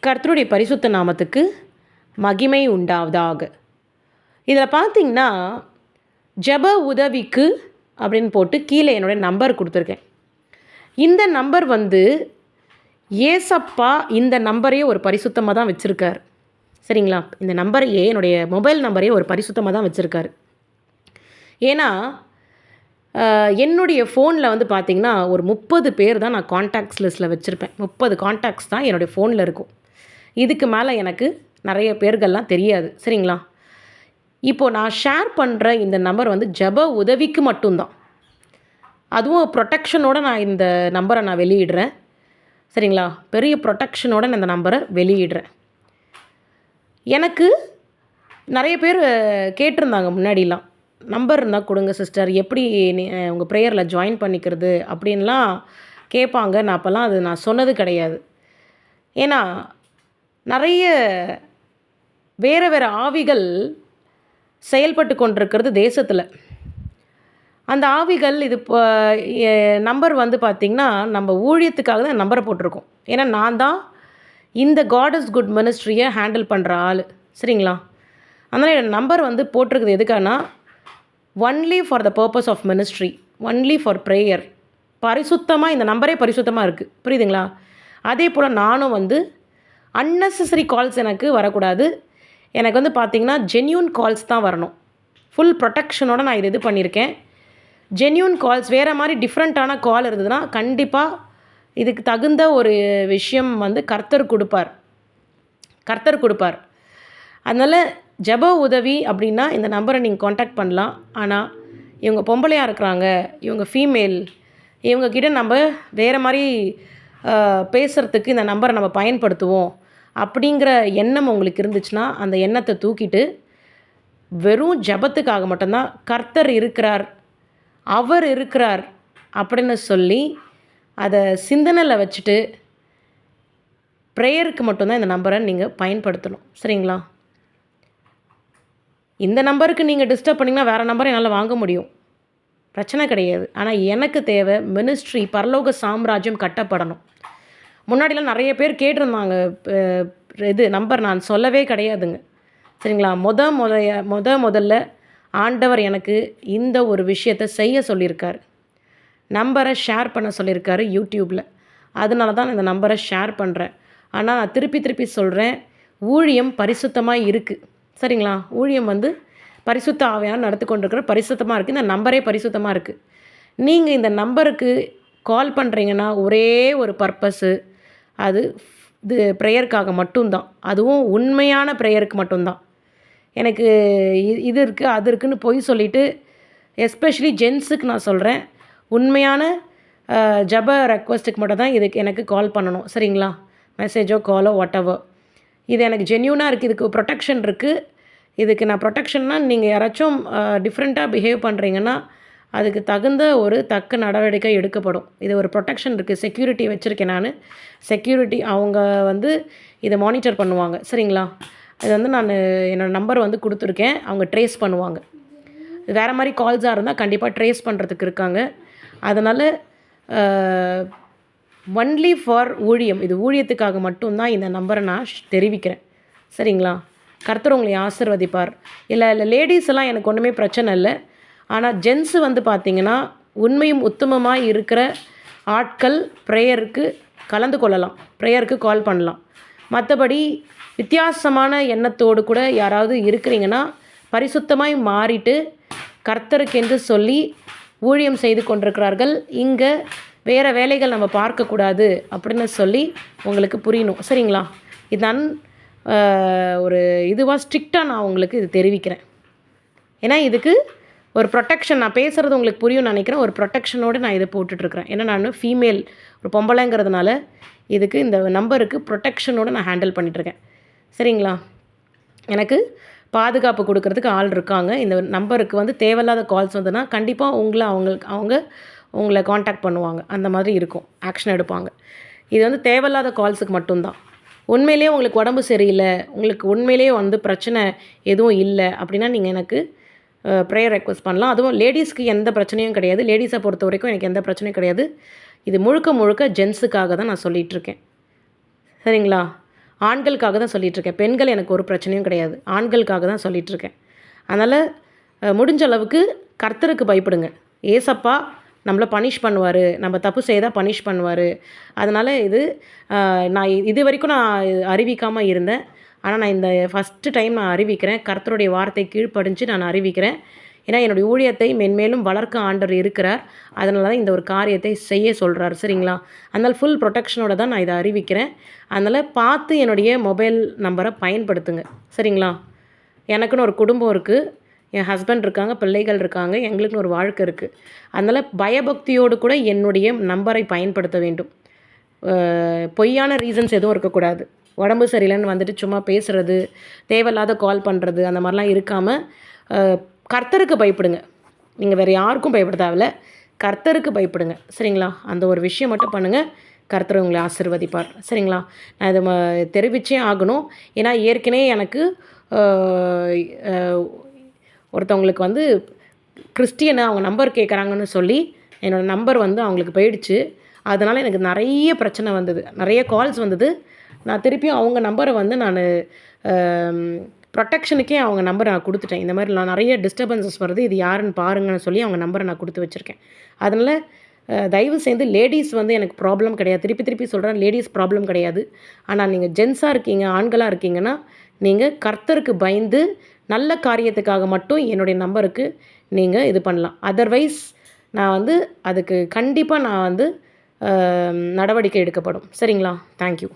கர்த்தருடைய பரிசுத்த நாமத்துக்கு மகிமை உண்டாவதாக. இதில் பார்த்தீங்கன்னா, ஜெப உதவிக்கு அப்படின்னு போட்டு கீழே என்னுடைய நம்பர் கொடுத்துருக்கேன். இந்த நம்பர் ஏசப்பா இந்த நம்பரையே ஒரு பரிசுத்தமாக தான் வச்சுருக்கார். சரிங்களா? இந்த நம்பரையே என்னுடைய மொபைல் நம்பரையே ஒரு பரிசுத்தமாக தான் வச்சுருக்காரு. ஏன்னா என்னுடைய ஃபோனில் பார்த்திங்கன்னா ஒரு 30 பேர் தான் நான் கான்டாக்ட்ஸ் லிஸ்ட்டில் வச்சுருப்பேன். 30 கான்டாக்ட்ஸ் தான் என்னுடைய ஃபோனில் இருக்கும். இதுக்கு மேலே எனக்கு நிறைய பேர்கள்லாம் தெரியாது. சரிங்களா? இப்போது நான் ஷேர் பண்ணுற இந்த நம்பர் ஜெப உதவிக்கு மட்டும்தான். அதுவும் ப்ரொடெக்ஷனோடு நான் இந்த நம்பரை நான் வெளியிடுறேன். சரிங்களா? பெரிய ப்ரொடெக்ஷனோடு நான் இந்த நம்பரை வெளியிடுறேன். எனக்கு நிறைய பேர் கேட்டிருந்தாங்க முன்னாடிலாம், நம்பர் இருந்தால் கொடுங்க சிஸ்டர், எப்படி உங்கள் ப்ரேயரில் ஜாயின் பண்ணிக்கிறது அப்படின்லாம் கேட்பாங்க. நான் அப்போல்லாம் அது நான் சொன்னது கிடையாது. ஏன்னா நிறைய வேறு வேறு ஆவிகள் செயல்பட்டு கொண்டிருக்கிறது தேசத்தில். அந்த ஆவிகள் இது நம்பர் பார்த்திங்கன்னா நம்ம ஊழியத்துக்காக தான் நம்பரை போட்டிருக்கோம். ஏன்னா நான் தான் இந்த காட் இஸ் குட் மினிஸ்ட்ரியை ஹேண்டில் பண்ணுற ஆள். சரிங்களா? அதனால் என் நம்பர் போட்டிருக்குது எதுக்கானா, only for the purpose of ministry, only for prayer. பரிசுத்தமாக இந்த நம்பரே பரிசுத்தமாக இருக்குது. புரியுதுங்களா? அதே போல் நானும் அன்னெசரி கால்ஸ் எனக்கு வரக்கூடாது. எனக்கு பார்த்திங்கன்னா ஜென்யூன் கால்ஸ் தான் வரணும். ஃபுல் ப்ரொடெக்ஷனோடு நான் இது பண்ணியிருக்கேன். ஜென்யூன் கால்ஸ் வேறு மாதிரி டிஃப்ரெண்ட்டான கால் இருந்ததுன்னா கண்டிப்பாக இதுக்கு தகுந்த ஒரு விஷயம் கர்த்தர் கொடுப்பார். அதனால் ஜெப உதவி அப்படின்னா இந்த நம்பரை நீங்கள் காண்டாக்ட் பண்ணலாம். ஆனால் இவங்க பொம்பளையாக இருக்கிறாங்க, இவங்க ஃபீமேல், இவங்கக்கிட்ட நம்ம வேறு மாதிரி பேசுகிறதுக்கு இந்த நம்பரை நம்ம பயன்படுத்துவோம் அப்படிங்கிற எண்ணம் உங்களுக்கு இருந்துச்சுன்னா அந்த எண்ணத்தை தூக்கிட்டு வெறும் ஜெபத்துக்காக மட்டும்தான் கர்த்தர் இருக்கிறார், அவர் இருக்கிறார் அப்படின்னு சொல்லி அதை சிந்தனையில் வச்சுட்டு ப்ரேயருக்கு மட்டும்தான் இந்த நம்பரை நீங்கள் பயன்படுத்தணும். சரிங்களா? இந்த நம்பருக்கு நீங்கள் டிஸ்டர்ப் பண்ணிங்கன்னா வேறு நம்பரை என்னால் வாங்க முடியும், பிரச்சனை கிடையாது. ஆனால் எனக்கு தேவை மினிஸ்ட்ரி, பரலோக சாம்ராஜ்யம் கட்டப்படணும். முன்னாடிலாம் நிறைய பேர் கேட்டிருந்தாங்க, இது நம்பர் நான் சொல்லவே கிடையாதுங்க. சரிங்களா? முதல்ல ஆண்டவர் எனக்கு இந்த ஒரு விஷயத்தை செய்ய சொல்லியிருக்காரு. நம்பரை ஷேர் பண்ண சொல்லியிருக்காரு யூடியூப்பில். அதனால தான் இந்த நம்பரை ஷேர் பண்ணுறேன். ஆனால் நான் திருப்பி சொல்கிறேன், ஊழியம் பரிசுத்தமாக இருக்குது. சரிங்களா? ஊழியம் பரிசுத்த ஆவியானவர் நடத்தி கொண்டிருக்கிற பரிசுத்தமாக இருக்குது. இந்த நம்பரே பரிசுத்தமாக இருக்குது. நீங்கள் இந்த நம்பருக்கு கால் பண்ணுறீங்கன்னா ஒரே ஒரு பர்பஸ்ஸு, அது இது ப்ரேயருக்காக மட்டும்தான். அதுவும் உண்மையான ப்ரேயருக்கு மட்டும்தான். எனக்கு இது இருக்குது அது இருக்குதுன்னு பொய் சொல்லிவிட்டு, எஸ்பெஷலி ஜென்ஸுக்கு நான் சொல்கிறேன், உண்மையான ஜெப ரெக்வஸ்ட்டுக்கு மட்டும் தான் இதுக்கு எனக்கு கால் பண்ணணும். சரிங்களா? மெசேஜோ காலோ வாட்டெவர். இது எனக்கு ஜென்யூனாக இருக்குது, இதுக்கு ப்ரொடெக்ஷன் இருக்குது. இதுக்கு நான் ப்ரொடெக்ஷன்னால் நீங்கள் யாராச்சும் டிஃப்ரெண்ட்டாக பிஹேவ் பண்ணுறீங்கன்னா அதுக்கு தகுந்த ஒரு தக்க நடவடிக்கை எடுக்கப்படும். இது ஒரு ப்ரொடெக்ஷன் இருக்குது, செக்யூரிட்டி வச்சுருக்கேன் நான். செக்யூரிட்டி அவங்க இதை மானிட்டர் பண்ணுவாங்க. சரிங்களா? இது நான் என்னோடய நம்பர் கொடுத்துருக்கேன், அவங்க ட்ரேஸ் பண்ணுவாங்க. வேறு மாதிரி கால்ஸாக இருந்தால் கண்டிப்பாக ட்ரேஸ் பண்ணுறதுக்கு இருக்காங்க. அதனால் ஒன்லி ஃபார் ஊழியம், இது ஊழியத்துக்காக மட்டும்தான் இந்த நம்பரை நான் தெரிவிக்கிறேன். சரிங்களா? கர்த்தர் உங்களை ஆசீர்வதிப்பார். இல்லை லேடிஸ் எல்லாம் எனக்கு ஒன்றுமே பிரச்சனை இல்லை. ஆனால் ஜென்ஸு பார்த்திங்கன்னா உண்மையும் உத்தமமாக இருக்கிற ஆட்கள் ப்ரேயருக்கு கலந்து கொள்ளலாம், ப்ரேயருக்கு கால் பண்ணலாம். மற்றபடி வித்தியாசமான எண்ணத்தோடு கூட யாராவது இருக்கிறீங்கன்னா பரிசுத்தமாய் மாறிட்டு கர்த்தருக்கென்று சொல்லி ஊழியம் செய்து கொண்டிருக்கிறார்கள், இங்கே வேறு வேலைகள் நம்ம பார்க்கக்கூடாது அப்படின்னு சொல்லி உங்களுக்கு புரியணும். சரிங்களா? இதுதான் ஒரு இதுவாக ஸ்ட்ரிக்டாக நான் உங்களுக்கு இது தெரிவிக்கிறேன். ஏன்னா இதுக்கு ஒரு ப்ரொடெக்ஷன், நான் பேசுகிறது உங்களுக்கு புரியும்னு நினைக்கிறேன். ஒரு ப்ரொடெக்ஷனோடு நான் இதை போட்டுட்ருக்கிறேன். ஏன்னா நான் ஃபீமேல், ஒரு பொம்பளைங்கிறதுனால இதுக்கு இந்த நம்பருக்கு ப்ரொடெக்ஷனோடு நான் ஹேண்டில் பண்ணிகிட்ருக்கேன். சரிங்களா? எனக்கு பாதுகாப்பு கொடுக்கறதுக்கு ஆள் இருக்காங்க. இந்த நம்பருக்கு தேவையில்லாத கால்ஸ் கண்டிப்பாக அவங்க உங்களை காண்டாக்ட் பண்ணுவாங்க. அந்த மாதிரி இருக்கும், ஆக்ஷன் எடுப்பாங்க. இது தேவையில்லாத கால்ஸுக்கு மட்டும்தான். உண்மையிலேயே உங்களுக்கு உடம்பு சரியில்லை, உங்களுக்கு உண்மையிலேயே பிரச்சனை எதுவும் இல்லை அப்படின்னா நீங்கள் எனக்கு ப்ரேயர் ரெக்வஸ்ட் பண்ணலாம். அதுவும் லேடிஸ்க்கு எந்த பிரச்சனையும் கிடையாது. லேடிஸை பொறுத்த வரைக்கும் எனக்கு எந்த பிரச்சனையும் கிடையாது. இது முழுக்க ஜென்ஸுக்காக தான் நான் சொல்லிகிட்ருக்கேன். சரிங்களா? ஆண்களுக்காக தான் சொல்லிகிட்ருக்கேன். பெண்கள் எனக்கு ஒரு பிரச்சனையும் கிடையாது. ஆண்களுக்காக தான் சொல்லிகிட்ருக்கேன். அதனால் முடிஞ்ச அளவுக்கு கர்த்தருக்கு பயப்படுங்க. ஏசப்பா நம்மளை பனிஷ் பண்ணுவார், நம்ம தப்பு செய்தால் பனிஷ் பண்ணுவார். அதனால் நான் இது வரைக்கும் நான் அறிவிக்காமல் இருந்தேன். ஆனால் நான் இந்த ஃபஸ்ட்டு டைம் நான் அறிவிக்கிறேன். கர்த்தருடைய வார்த்தை கீழ்ப்படிஞ்சு நான் அறிவிக்கிறேன். ஏன்னா என்னுடைய ஊழியத்தை மென்மேலும் வளர்க்க ஆண்டவர் இருக்கிறார். அதனால தான் இந்த ஒரு காரியத்தை செய்ய சொல்கிறார். சரிங்களா? அதனால் ஃபுல் ப்ரொடெக்ஷனோட தான் நான் இதை அறிவிக்கிறேன். அதனால் பார்த்து என்னுடைய மொபைல் நம்பரை பயன்படுத்துங்க. சரிங்களா? எனக்குன்னு ஒரு குடும்பம் இருக்குது. என் ஹஸ்பண்ட் இருக்காங்க, பிள்ளைகள் இருக்காங்க, எங்களுக்குன்னு ஒரு வாழ்க்கை இருக்குது. அதனால் பயபக்தியோடு கூட என்னுடைய நம்பரை பயன்படுத்த வேண்டும். பொய்யான ரீசன்ஸ் எதுவும் இருக்கக்கூடாது. உடம்பு சரியில்லைன்னு வந்துட்டு சும்மா பேசுகிறது, தேவையில்லாத கால் பண்ணுறது, அந்த மாதிரிலாம் இருக்காமல் கர்த்தருக்கு பயப்படுங்க. நீங்கள் வேறு யாருக்கும் பயப்பட தேவையில்ல, கர்த்தருக்கு பயப்படுங்க. சரிங்களா? அந்த ஒரு விஷயம் மட்டும் பண்ணுங்கள். கர்த்தர் உங்களை ஆசீர்வதிப்பார். சரிங்களா? நான் இதை தெரிவித்தே ஆகணும். ஏன்னா ஏற்கனவே எனக்கு ஒருத்தவங்களுக்கு வந்து கிறிஸ்டியனை அவங்க நம்பர் கேட்குறாங்கன்னு சொல்லி என்னோடய நம்பர் வந்து அவங்களுக்கு போயிடுச்சு. அதனால் எனக்கு நிறைய பிரச்சனை வந்தது, நிறைய கால்ஸ் வந்தது. நான் திருப்பியும் அவங்க நம்பரை வந்து நான் ப்ரொடெக்ஷனுக்கே அவங்க நம்பரை நான் கொடுத்துட்டேன். இந்த மாதிரி நான் நிறைய டிஸ்டர்பன்சஸ் வருது, இது யாருன்னு பாருங்கன்னு சொல்லி அவங்க நம்பரை நான் கொடுத்து வச்சுருக்கேன். அதனால் தயவு செய்து லேடீஸ் வந்து எனக்கு ப்ராப்ளம் கிடையாது. திருப்பி சொல்கிறேன், லேடீஸ் ப்ராப்ளம் கிடையாது. ஆனால் நீங்கள் ஜென்ஸாக இருக்கீங்க, ஆண்களாக இருக்கீங்கன்னா நீங்கள் கர்த்தருக்கு பயந்து நல்ல காரியத்துக்காக மட்டும் என்னுடைய நம்பருக்கு நீங்கள் இது பண்ணலாம். அதர்வைஸ் நான் வந்து அதுக்கு கண்டிப்பாக நான் வந்து நடவடிக்கை எடுக்கப்படும். சரிங்களா? தேங்க்யூ.